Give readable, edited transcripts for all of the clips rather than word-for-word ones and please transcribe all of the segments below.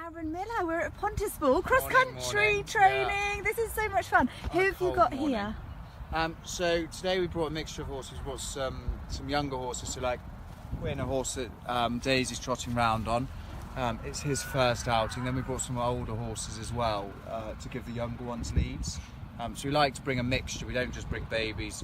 Aaron Millar. We're at Pontispool cross-country training. Yeah. This is so much fun. Who have you got here? So today we brought a mixture of horses. We brought some younger horses. So like Quinn, a horse that Daisy's trotting round on. It's his first outing. Then we brought some older horses as well to give the younger ones leads. So we like to bring a mixture. We don't just bring babies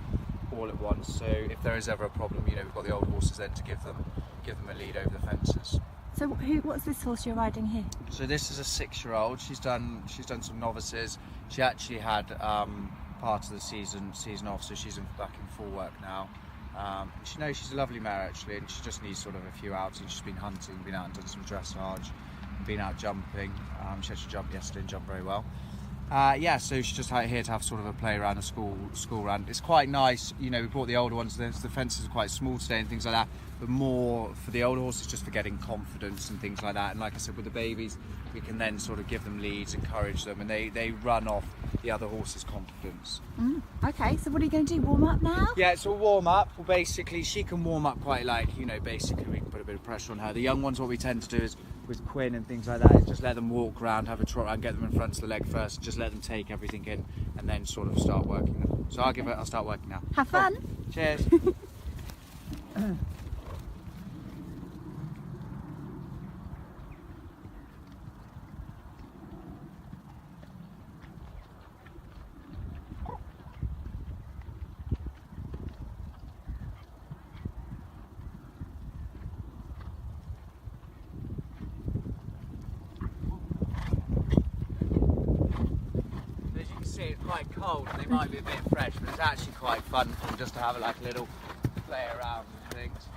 all at once. So if there is ever a problem, you know, we've got the old horses then to give them a lead over the fences. So what's this horse you're riding here? So this is a 6-year-old. She's done some novices. She actually had part of the season off, so she's back in full work now. She's a lovely mare actually, and she just needs sort of a few outings. She's been hunting, been out and done some dressage, been out jumping. She actually jumped yesterday and jumped very well. So she's just out here to have sort of a play around a school run. It's quite nice, you know. We brought the older ones. The fences are quite small today and things like that. But more for the older horses, just for getting confidence and things like that. And like I said, with the babies, we can then sort of give them leads, encourage them, and they run off the other horse's confidence. Okay, so what are you going to do? Warm up now? Yeah, so we'll warm up. Well, basically, she can warm up quite basically we can put a bit of pressure on her. The young ones, what we tend to do is with Quinn and things like that, is just let them walk around, have a trot around, get them in front of the leg first, just let them take everything in, and then sort of start working them. So I'll start working now. Have fun. Cheers. It's quite cold and they might be a bit fresh, but it's actually quite fun for them just to have a little play around and things.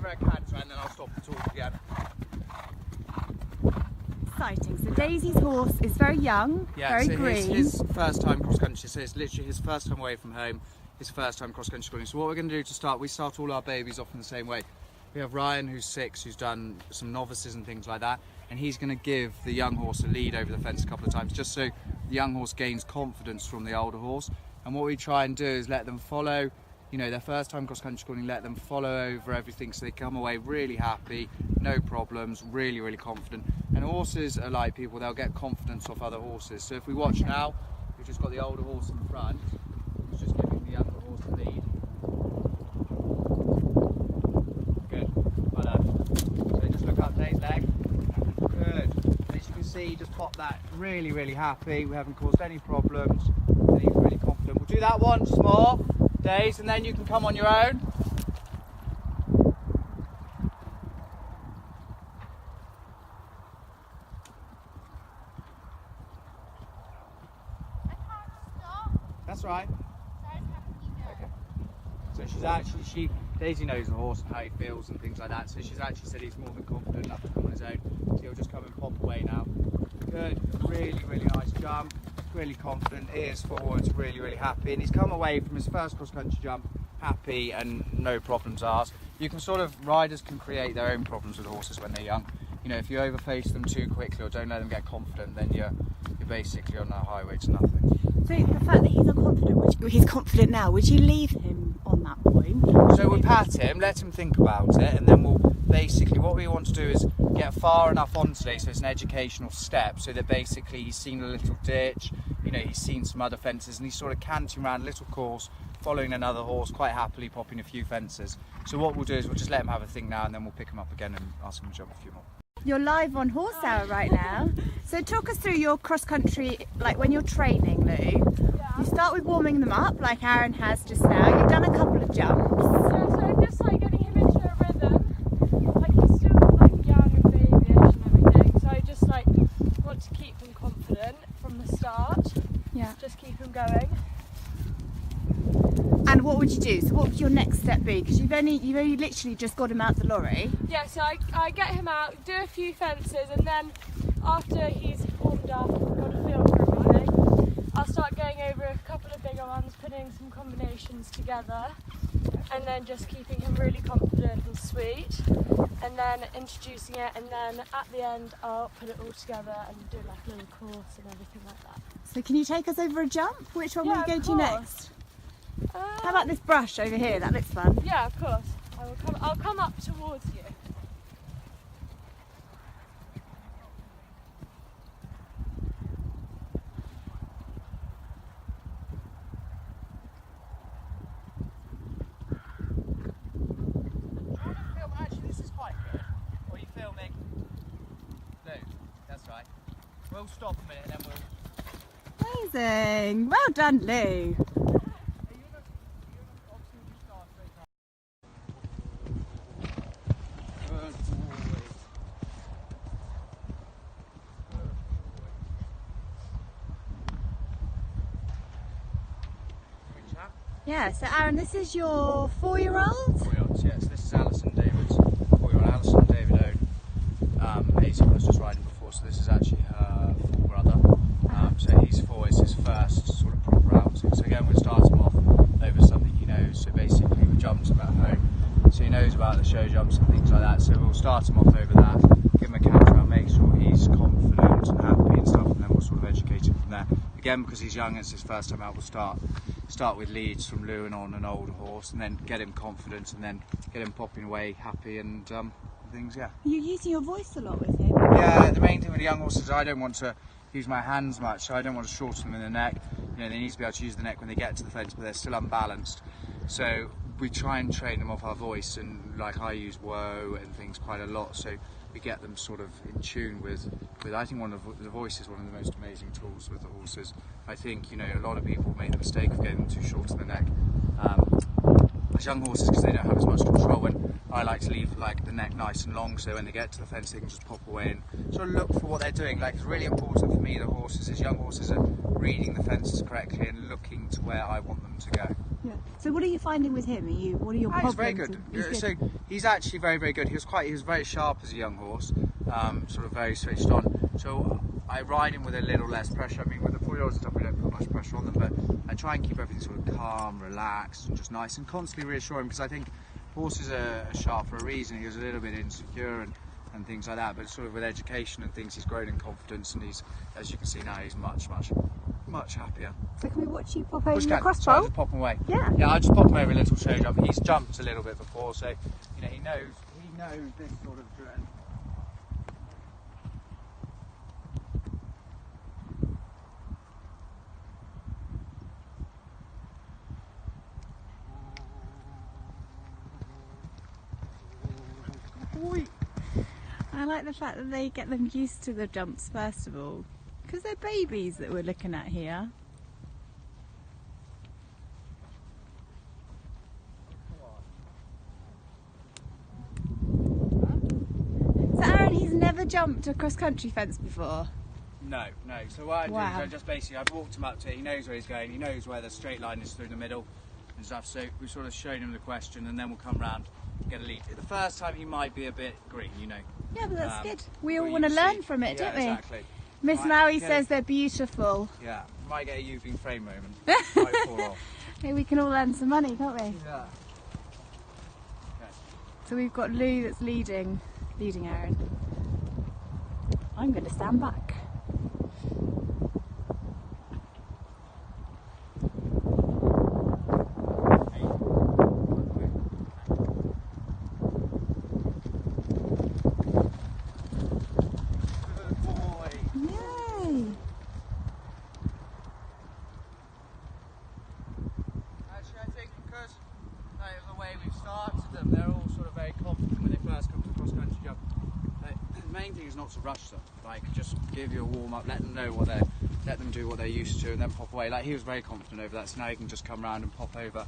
A canter and then I'll stop and talk again. Exciting. So Daisy's horse is very young, very green. His first time cross country, so it's literally his first time away from home, his first time cross country schooling. So what we're going to do to start, we start all our babies off in the same way. We have Ryan, who's 6, who's done some novices and things like that, and he's going to give the young horse a lead over the fence a couple of times, just so the young horse gains confidence from the older horse. And what we try and do is let them follow, you know, their first time cross country schooling, let them follow over everything so they come away really happy, no problems, really, really confident. And horses are like people, they'll get confidence off other horses. So if we watch now, we've just got the older horse in front, who's just giving the younger horse the lead. Good, well done. So just look up Dave's leg. Good. As you can see, just pop that, really, really happy. We haven't caused any problems, and he's really confident. We'll do that once more. Days, and then you can come on your own. I can't stop. That's right. Okay. So Daisy knows the horse and how he feels and things like that, so she's actually said he's more than confident enough to come on his own. So he'll just come and pop away now. Good, really, really nice jump. Really confident, ears forwards, really, really happy. And he's come away from his first cross-country jump happy and no problems asked. You can riders can create their own problems with horses when they're young. You know, if you overface them too quickly or don't let them get confident, then you're basically on a highway to nothing. So the fact that he's confident now, would you leave him on that point? So we'll pat him, let him think about it, and then we'll basically, what we want to do is get far enough on today so it's an educational step, so that basically he's seen a little ditch, you know, he's seen some other fences, and he's sort of canting around a little course, following another horse, quite happily popping a few fences. So what we'll do is we'll just let him have a think now, and then we'll pick him up again and ask him to jump a few more. You're live on HorseHour right now. So talk us through your cross-country, like when you're training, Lou. Yeah. You start with warming them up, like Aaron has just now. You've done a couple of jumps. Yeah, so just like getting him into a rhythm. Like he's still like young and keep him going. And what would you do? So what would your next step be? Because you've only literally just got him out the lorry. Yeah, so I get him out, do a few fences, and then after he's warmed up and got a feel for everything, I'll start going over a couple of bigger ones, putting some combinations together, and then just keeping him really confident and sweet, and then introducing it, and then at the end I'll put it all together and do like a little course and everything like that. So can you take us over a jump? Which one Yeah, will you go of to course. next? How about this brush over here? That looks fun. Yeah, of course. I'll come up towards you. Actually, this is quite good. Or are you filming? No, that's right. We'll stop a minute and then we'll... Amazing. Well done, Lou. Yeah, so Aaron, this is your 4-year-old? 4-year-olds, yes. This is Alison David's 4-year-old. Alison David owned 18 was just riding before, so this is actually her full brother. So he's 4, it's his first sort of proper outing. So again, we'll start him off over something he knows. So basically we jumped him at home. So he knows about the show jumps and things like that. So we'll start him off over that, give him a canter out, make sure he's confident and happy and stuff, and then we'll sort of educate him from there. Again, because he's young, it's his first time out, we'll start with leads from Lou and on an older horse, and then get him confident, and then get him popping away happy and things. Yeah. You're using your voice a lot with him. Yeah. The main thing with the young horses, I don't want to use my hands much, so I don't want to shorten them in the neck. You know, they need to be able to use the neck when they get to the fence, but they're still unbalanced. So we try and train them off our voice, and like I use whoa and things quite a lot, so we get them sort of in tune with I think the voice is one of the most amazing tools with the horses. I think, you know, a lot of people make the mistake of getting them too short in the neck. As young horses, because they don't have as much control, and I like to leave like the neck nice and long, so when they get to the fence they can just pop away and sort of look for what they're doing. Like, it's really important for me, the horses, as young horses, are reading the fences correctly and looking to where I want them to go. Yeah. So what are you finding with him? What are your problems? He's very good. So he's actually very, very good. He was very sharp as a young horse, sort of very switched on. So I ride him with a little less pressure. I mean, with the 4-year-olds and stuff, we don't put much pressure on them, but I try and keep everything sort of calm, relaxed, and just nice, and constantly reassuring, because I think horses are sharp for a reason. He was a little bit insecure and things like that, but sort of with education and things, he's grown in confidence, and he's, as you can see now, he's much happier. So can we watch you pop over Push your cat, crossbow? so I'll just pop him away. Yeah. Yeah, I'll just pop him over a little show jump. He's jumped a little bit before, so you know he knows this sort of drill. I like the fact that they get them used to the jumps first of all, because they're babies that we're looking at here. So Aaron, he's never jumped a cross-country fence before? No. So what I do is Wow. I just basically, I've walked him up to it, he knows where he's going, he knows where the straight line is through the middle and stuff, so we've sort of shown him the question, and then we'll come round and get a lead. The first time he might be a bit green, you know. Yeah, but that's good. We all but want to you learn see- from it, yeah, don't we? Exactly. Miss Right, Maui okay. says they're beautiful. Yeah, might get a U-beam frame moment. Might fall off. Hey, we can all earn some money, can't we? Yeah. So we've got Lou that's leading Aaron. I'm going to stand back. Yay! Actually, I think because the way we've started them, they're all sort of very confident when they first come to cross-country jump. The main thing is not to rush them. Like, just give you a warm-up, let them know let them do what they're used to, and then pop away. Like, he was very confident over that, so now he can just come round and pop over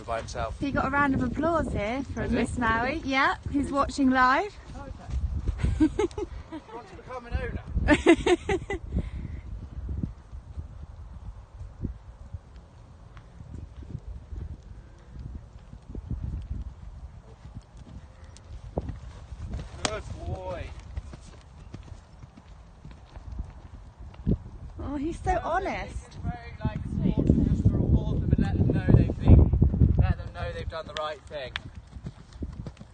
by himself. So you got a round of applause here from Has Miss he? Maui. Yeah, who's watching live. Okay. You want to become an owner? boy. Oh, he's so honest. It's very like sports, just to reward them and let them know they've done the right thing.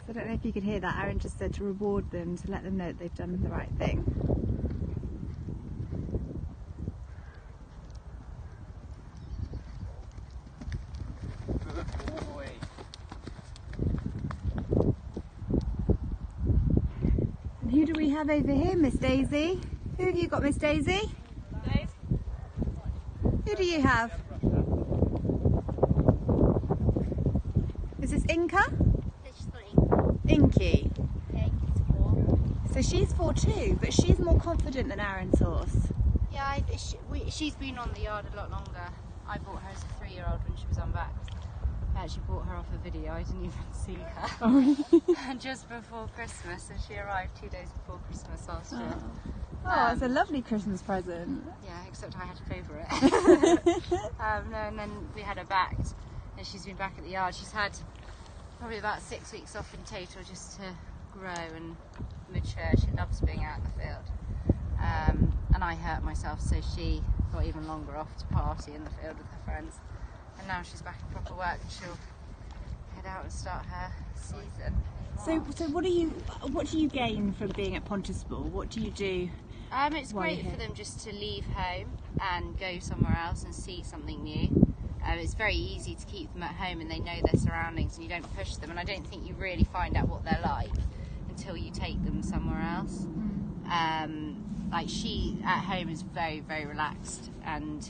I don't know if you could hear that. Aaron just said to reward them, to let them know that they've done the right thing. Good boy. And who do we have over here, Miss Daisy? Who have you got, Miss Daisy? Daisy. Who do you have? Is this Inca? It's 3. Inky. Yeah, it's 4. So she's 4 too, but she's more confident than Aaron's horse. Yeah, she's been on the yard a lot longer. I bought her as a 3-year-old when she was unbacked. I actually bought her off a video. I didn't even see her. Oh, really? Just before Christmas, and she arrived 2 days before Christmas last year. Oh, it's a lovely Christmas present. Yeah, except I had to pay for it. No, and then we had her backed, and she's been back at the yard. She's had probably about 6 weeks off in total just to grow and mature. She loves being out in the field. And I hurt myself, so she got even longer off to party in the field with her friends. And now she's back in proper work, and she'll head out and start her season. So what do you gain from being at Pontispool? What do you do? It's While you're great here. for them just to leave home and go somewhere else and see something new. It's very easy to keep them at home and they know their surroundings and you don't push them, and I don't think you really find out what they're like until you take them somewhere else. Like she at home is very, very relaxed and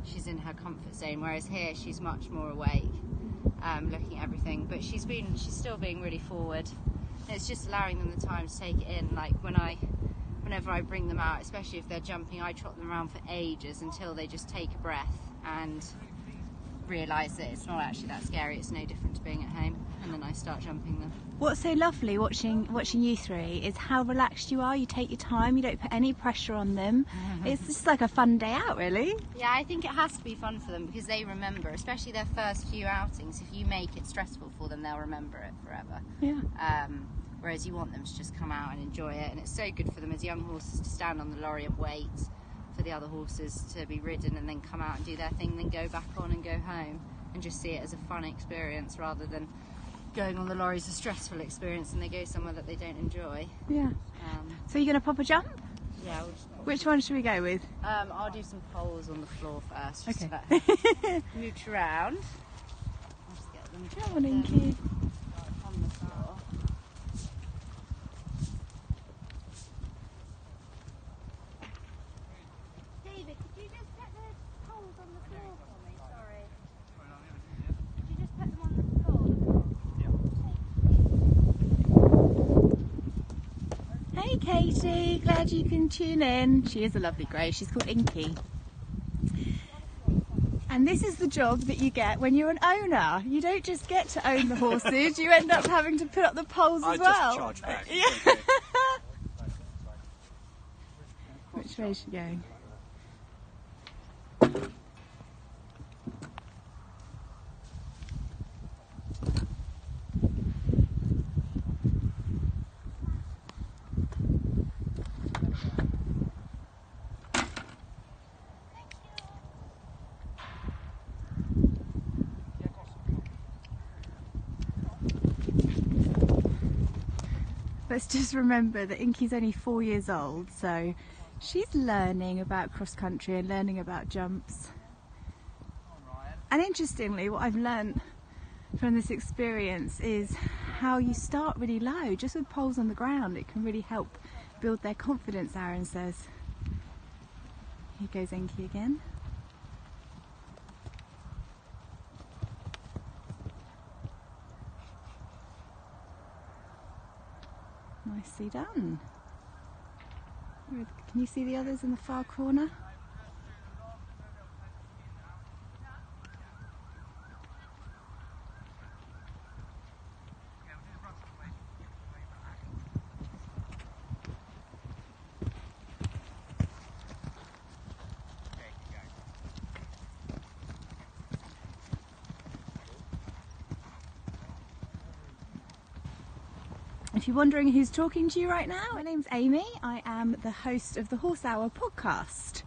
she's in her comfort zone, whereas here she's much more awake, looking at everything, but she's still being really forward. And it's just allowing them the time to take it in. Like whenever I bring them out, especially if they're jumping, I trot them around for ages until they just take a breath and realise that it's not actually that scary, it's no different to being at home, and then I start jumping them. What's so lovely watching you three is how relaxed you are. You take your time, you don't put any pressure on them. It's just like a fun day out, really. Yeah, I think it has to be fun for them because they remember, especially their first few outings. If you make it stressful for them, they'll remember it forever. Yeah. Whereas you want them to just come out and enjoy it, and it's so good for them as young horses to stand on the lorry and wait for the other horses to be ridden and then come out and do their thing, then go back on and go home, and just see it as a fun experience rather than going on the lorry is a stressful experience and they go somewhere that they don't enjoy. Yeah. So you're going to pop a jump? Yeah. We'll just Which one should we go with? I'll do some poles on the floor first, just Okay. to let her mooch around. I'll just get them Come on, Inky. on the floor. David, could you just put the poles on the floor for me? Sorry. Could you just put them on the floor? Hey Katie, glad you can tune in. She is a lovely grey. She's called Inky. And this is the job that you get when you're an owner. You don't just get to own the horses, you end up having to put up the poles as well. I just charge back. Yeah. Which way is she going? Let's just remember that Inky's only 4 years old, so she's learning about cross country and learning about jumps. And interestingly, what I've learnt from this experience is how you start really low, just with poles on the ground. It can really help build their confidence, Aaron says. Here goes Inky again. Nicely done. Can you see the others in the far corner? If you're wondering who's talking to you right now, my name's Amy. I am the host of the HorseHour podcast,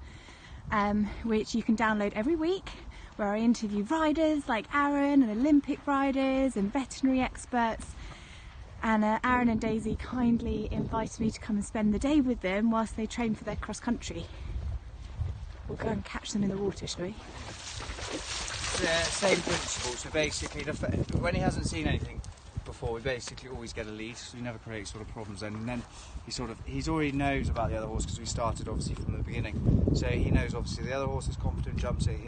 which you can download every week, where I interview riders like Aaron and Olympic riders and veterinary experts. And Aaron and Daisy kindly invited me to come and spend the day with them whilst they train for their cross country. We'll go and catch them in the water, shall we? Same principle. So basically, when he hasn't seen anything before, we basically always get a lead, so we never create sort of problems then. And then he's already knows about the other horse, because we started obviously from the beginning. So he knows obviously the other horse is confident, jumps it,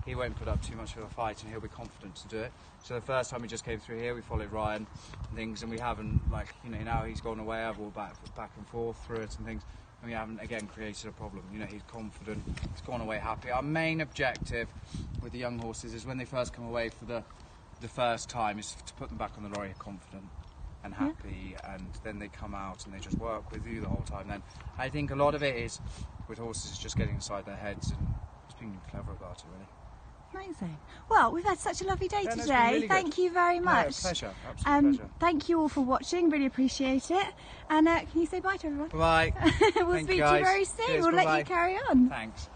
he won't put up too much of a fight, and he'll be confident to do it. So the first time we just came through here, we followed Ryan and things, and we haven't, like, you know, now he's gone away, I've walked back and forth through it and things, and we haven't again created a problem. You know, he's confident, he's gone away happy. Our main objective with the young horses is when they first come away for the first time is to put them back on the lorry confident and happy, and then they come out and they just work with you the whole time. Then I think a lot of it is with horses just getting inside their heads and just being clever about it, really. Amazing. Well, we've had such a lovely day Yeah, no, it's today. been really Thank you very much. No, pleasure, absolute pleasure. Thank you all for watching. Really appreciate it. And can you say bye to everyone? Bye. We'll Thank speak you, to you guys. very soon. Cheers, we'll let bye-bye. you carry on. Thanks.